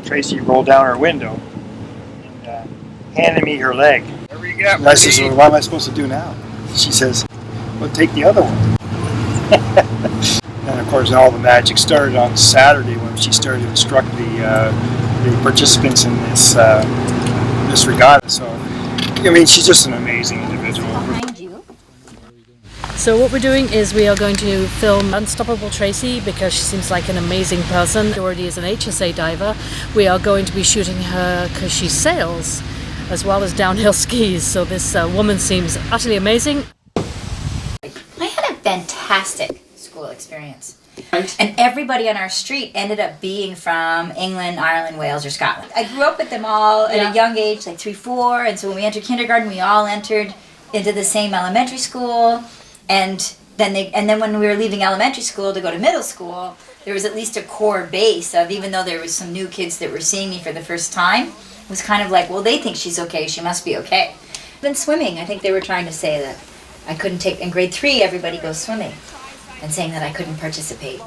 Tracy rolled down her window and handed me her leg. There we go. And I says, well, what am I supposed to do now? She says, well, take the other one. And of course, all the magic started on Saturday when she started to instruct the participants in this regatta. So, I mean, she's just an amazing individual. Behind you. So what we're doing is we are going to film Unstoppable Tracy because she seems like an amazing person. She already is an HSA diver. We are going to be shooting her because she sails as well as downhill skis. So this woman seems utterly amazing. I had a fantastic school experience. Right. And everybody on our street ended up being from England, Ireland, Wales, or Scotland. I grew up with them all at a young age, like 3, 4, and so when we entered kindergarten, we all entered into the same elementary school. And then when we were leaving elementary school to go to middle school, there was at least a core base of, even though there was some new kids that were seeing me for the first time, it was kind of like, well, they think she's okay, she must be okay. Then swimming, I think they were trying to say that I couldn't take, in grade 3, everybody goes swimming, and saying that I couldn't participate.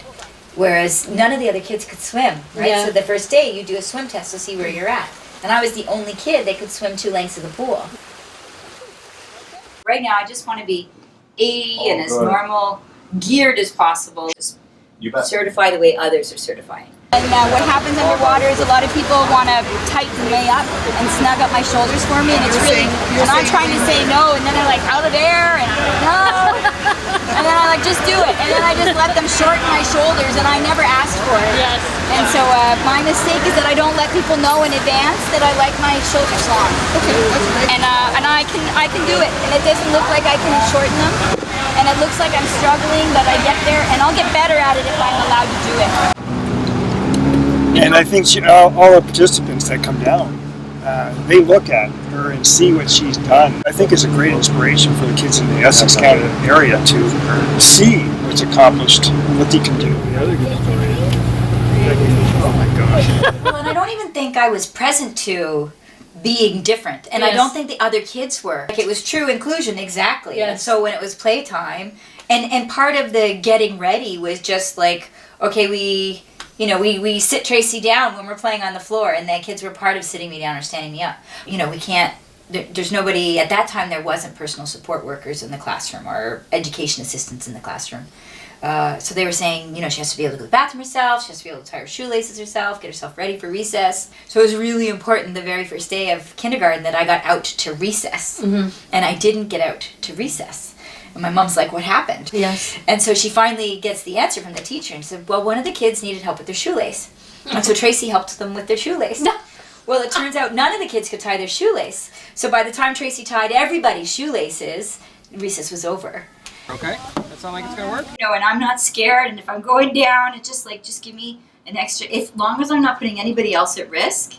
Whereas none of the other kids could swim, right? Yeah. So the first day you do a swim test to see where you're at. And I was the only kid that could swim 2 lengths of the pool. Right now I just want to be and as normal geared as possible. Just certify the way others are certifying. And what happens underwater is a lot of people want to tighten me up and snug up my shoulders for me, and it's really, and I'm trying to say no, and then they're like out of air, and no, and then I like just do it, and then I just let them shorten my shoulders, and I never asked for it. Yes. And so my mistake is that I don't let people know in advance that I like my shoulders long. Okay, that's great. And I can do it, and it doesn't look like I can shorten them, and it looks like I'm struggling, but I get there, and I'll get better at it if I'm allowed to do it. And I think all the participants that come down, they look at her and see what she's done. I think it's a great inspiration for the kids in the Essex County area to see what's accomplished, what they can do. The other good story is, oh my gosh. Well, and I don't even think I was present to being different, and I don't think the other kids were. Like, it was true inclusion, exactly. Yes. And so when it was playtime, and part of the getting ready was just like, okay, we sit Tracy down when we're playing on the floor, and the kids were part of sitting me down or standing me up. We can't, there's nobody, at that time there wasn't personal support workers in the classroom or education assistants in the classroom. So they were saying, she has to be able to go to the bathroom herself, she has to be able to tie her shoelaces herself, get herself ready for recess. So it was really important the very first day of kindergarten that I got out to recess. Mm-hmm. And I didn't get out to recess. And my mom's like, what happened? Yes. And so she finally gets the answer from the teacher and said, well, one of the kids needed help with their shoelace. And so Tracy helped them with their shoelace. Well, it turns out none of the kids could tie their shoelace. So by the time Tracy tied everybody's shoelaces, recess was over. Okay, that sounds like it's gonna work. And I'm not scared, and if I'm going down, it's just give me an extra, as long as I'm not putting anybody else at risk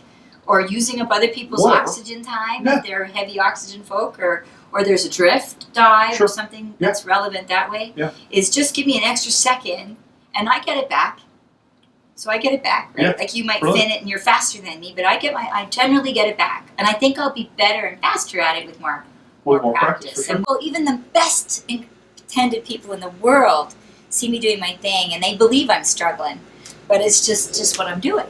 or using up other people's oxygen time, if they're heavy oxygen folk, or there's a drift dive or something that's relevant that way, is just give me an extra second, and I get it back. So I get it back, right? Like you might fin it and you're faster than me, but I generally get it back. And I think I'll be better and faster at it with more practice. Sure. And well, even the best intended people in the world see me doing my thing, and they believe I'm struggling, but it's just what I'm doing.